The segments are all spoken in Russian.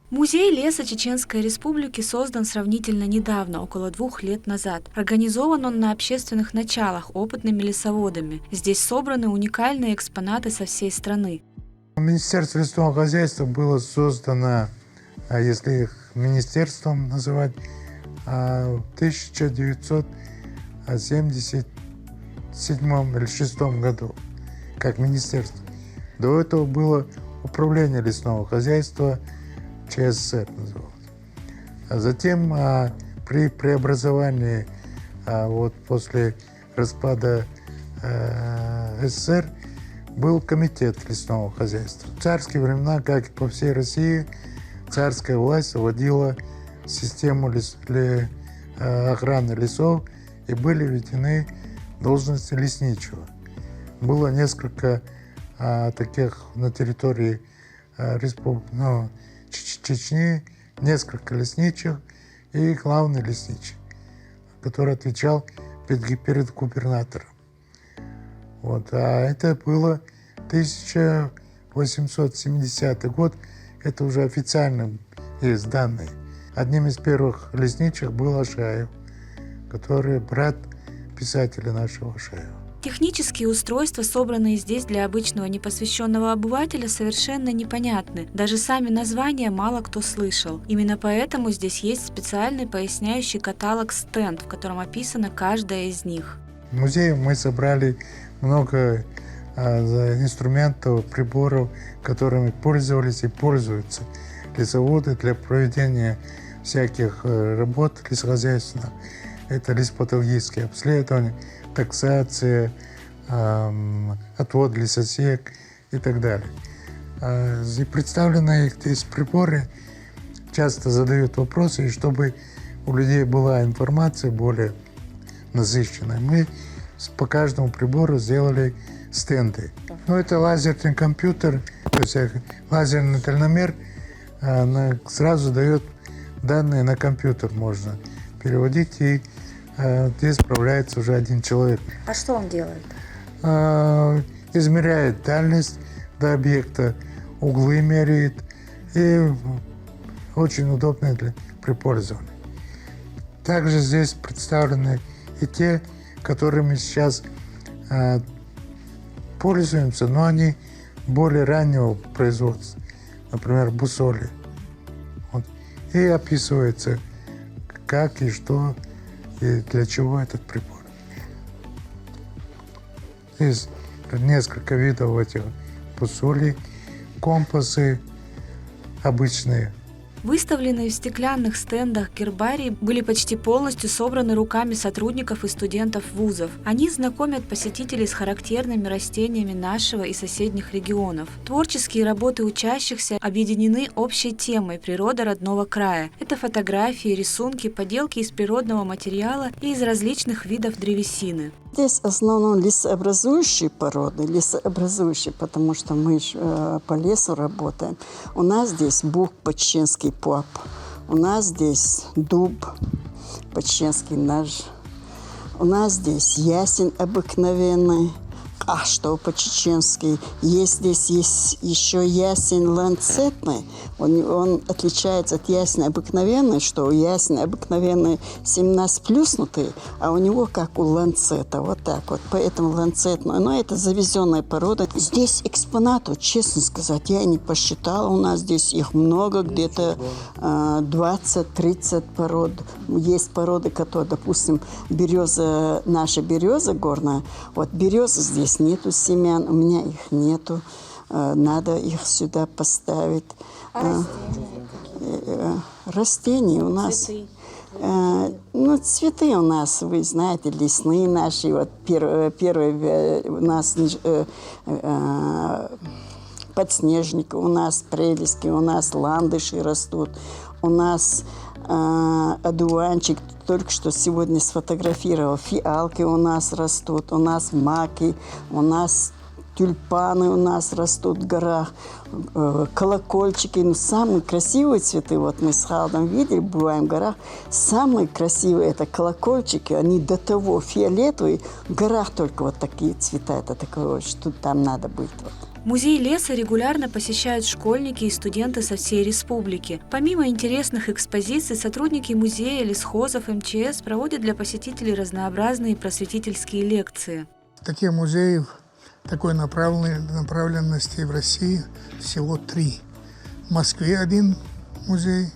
Музей леса Чеченской Республики создан сравнительно недавно, около 2 лет назад. Организован он на общественных началах опытными лесоводами. Здесь собраны уникальные экспонаты со всей страны. Министерство лесного хозяйства было создано, если их министерством называть, в 1977 или 1976 году, как министерство. До этого было управление лесного хозяйства, ЧССР называлось. А затем при преобразовании, вот после распада СССР, был комитет лесного хозяйства. В царские времена, как и по всей России, царская власть вводила систему охраны лесов, и были введены должности лесничего. Было несколько таких на территории Чечни, несколько лесничих и главный лесничий, который отвечал перед губернатором. Вот. А это было 1870 год, это уже официально есть данные. Одним из первых лесничих был Ашаев, который брат писателя нашего Ашаева. Технические устройства, собранные здесь для обычного непосвященного обывателя, совершенно непонятны. Даже сами названия мало кто слышал. Именно поэтому здесь есть специальный поясняющий каталог-стенд, в котором описана каждая из них. В музее мы собрали много инструментов, приборов, которыми пользовались и пользуются лесоводы для проведения всяких работ лесохозяйственных. Это леспатологические обследования, таксация, отвод лесосек и так далее. И представленные здесь приборы часто задают вопросы, и чтобы у людей была информация более насыщенная, мы по каждому прибору сделали стенды. Ну, это лазерный компьютер, то есть лазерный дальномер сразу дает данные на компьютер, можно переводить, и здесь справляется уже один человек. А что он делает? Измеряет дальность до объекта, углы меряет, и очень удобно при пользовании. Также здесь представлены и те, которыми сейчас пользуемся, но они более раннего производства, например, бусоли. Вот. И описывается, как и что, и для чего этот прибор. Есть несколько видов этих бусолей, компасы обычные. Выставленные в стеклянных стендах гербарии были почти полностью собраны руками сотрудников и студентов вузов. Они знакомят посетителей с характерными растениями нашего и соседних регионов. Творческие работы учащихся объединены общей темой «Природа родного края». Это фотографии, рисунки, поделки из природного материала и из различных видов древесины. Здесь в основном лесообразующие породы, потому что мы по лесу работаем. У нас здесь бук почтенский поп, у нас здесь дуб почтенский наш, у нас здесь ясень обыкновенный, что по-чеченски. Здесь есть еще ясень ланцетный. Он отличается от ясени обыкновенной, что у ясени обыкновенной 17 плюснутые, а у него как у ланцета, вот так вот. Поэтому ланцетный. Но это завезенная порода. Здесь экспонатов, честно сказать, я не посчитала. У нас здесь их много, где-то 20-30 пород. Есть породы, которые, допустим, береза, наша береза горная. Вот береза здесь нету семян, у меня их нету. Надо их сюда поставить. Растения у нас. Цветы у нас, вы знаете, лесные наши. Вот первые у нас подснежник, у нас прелески, у нас ландыши растут, у нас одуванчик. Только что сегодня сфотографировал. Фиалки у нас растут, у нас маки, у нас тюльпаны у нас растут в горах, колокольчики. Ну, самые красивые цветы, вот мы с Халдом видели, бываем в горах, самые красивые это колокольчики, они до того фиолетовые, в горах только вот такие цвета, это такое вот, что там надо быть. Вот. Музей леса регулярно посещают школьники и студенты со всей республики. Помимо интересных экспозиций, сотрудники музея, лесхозов, МЧС проводят для посетителей разнообразные просветительские лекции. Таких музеев такой направленности в России всего 3. В Москве 1 музей,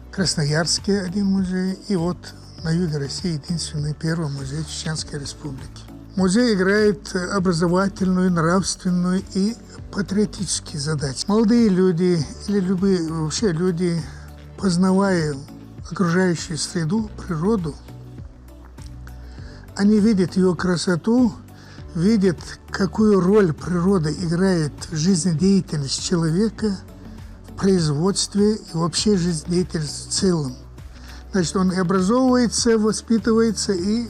в Красноярске 1 музей и вот на юге России единственный первый музей Чеченской Республики. Музей играет образовательную, нравственную и патриотические задачи. Молодые люди или любые вообще люди, познавая окружающую среду, природу, они видят ее красоту, видят, какую роль природа играет в жизнедеятельности человека, в производстве и вообще жизнедеятельности в целом. Значит, он и образовывается, воспитывается, и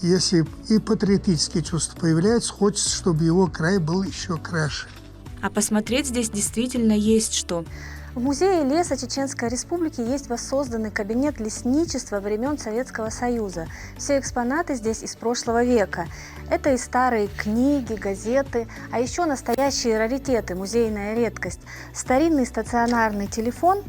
если и патриотические чувства появляются, хочется, чтобы его край был еще краше. А посмотреть здесь действительно есть что. В Музее леса Чеченской Республики есть воссозданный кабинет лесничества времен Советского Союза. Все экспонаты здесь из прошлого века. Это и старые книги, газеты, а еще настоящие раритеты, музейная редкость. Старинный стационарный телефон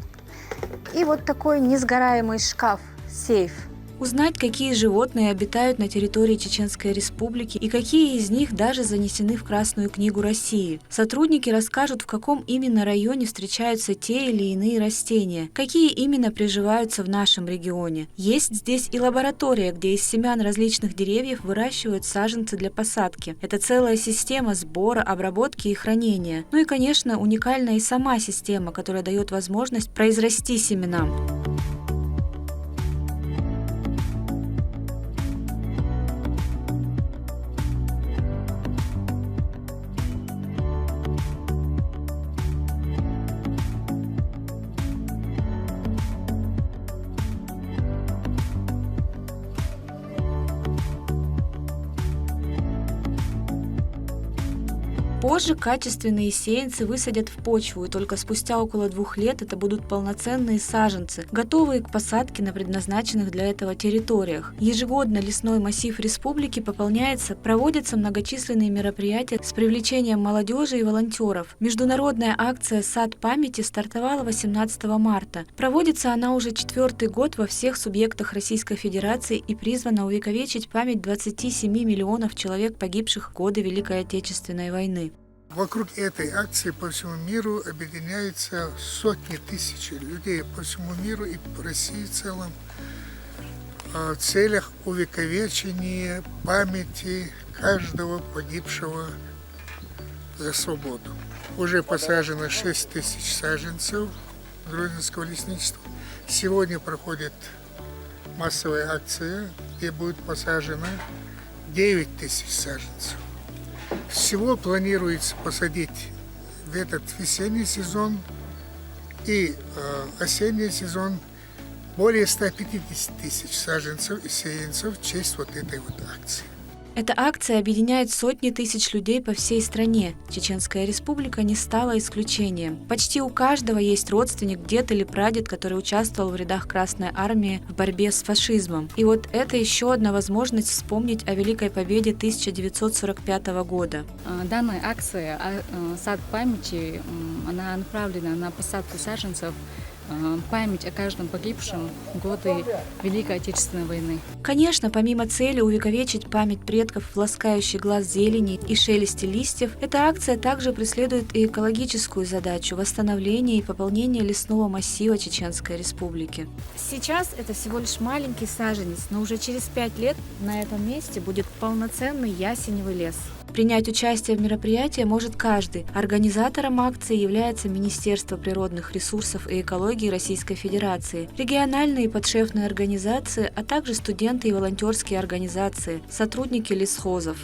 и вот такой несгораемый шкаф, сейф. Узнать, какие животные обитают на территории Чеченской Республики и какие из них даже занесены в Красную книгу России. Сотрудники расскажут, в каком именно районе встречаются те или иные растения, какие именно приживаются в нашем регионе. Есть здесь и лаборатория, где из семян различных деревьев выращивают саженцы для посадки. Это целая система сбора, обработки и хранения. Ну и, конечно, уникальная и сама система, которая дает возможность произрасти семенам. Позже качественные сеянцы высадят в почву, и только спустя около 2 лет это будут полноценные саженцы, готовые к посадке на предназначенных для этого территориях. Ежегодно лесной массив республики пополняется, проводятся многочисленные мероприятия с привлечением молодежи и волонтеров. Международная акция «Сад памяти» стартовала 18 марта. Проводится она уже 4-й год во всех субъектах Российской Федерации и призвана увековечить память 27 миллионов человек, погибших в годы Великой Отечественной войны. Вокруг этой акции по всему миру объединяются сотни тысяч людей по всему миру и по России в целом в целях увековечения памяти каждого погибшего за свободу. Уже посажено 6 тысяч саженцев Грозненского лесничества. Сегодня проходит массовая акция, где будет посажено 9 тысяч саженцев. Всего планируется посадить в этот весенний сезон и осенний сезон более 150 тысяч саженцев и сеянцев в честь вот этой вот акции. Эта акция объединяет сотни тысяч людей по всей стране. Чеченская Республика не стала исключением. Почти у каждого есть родственник, дед или прадед, который участвовал в рядах Красной Армии в борьбе с фашизмом. И вот это еще одна возможность вспомнить о Великой Победе 1945 года. Данная акция «Сад памяти» она направлена на посадку саженцев, память о каждом погибшем в годы Великой Отечественной войны. Конечно, помимо цели увековечить память предков в ласкающий глаз зелени и шелесте листьев, эта акция также преследует и экологическую задачу восстановления и пополнения лесного массива Чеченской Республики. Сейчас это всего лишь маленький саженец, но уже через 5 лет на этом месте будет полноценный ясеневый лес. Принять участие в мероприятии может каждый. Организатором акции является Министерство природных ресурсов и экологии Российской Федерации, региональные и подшефные организации, а также студенты и волонтерские организации, сотрудники лесхозов.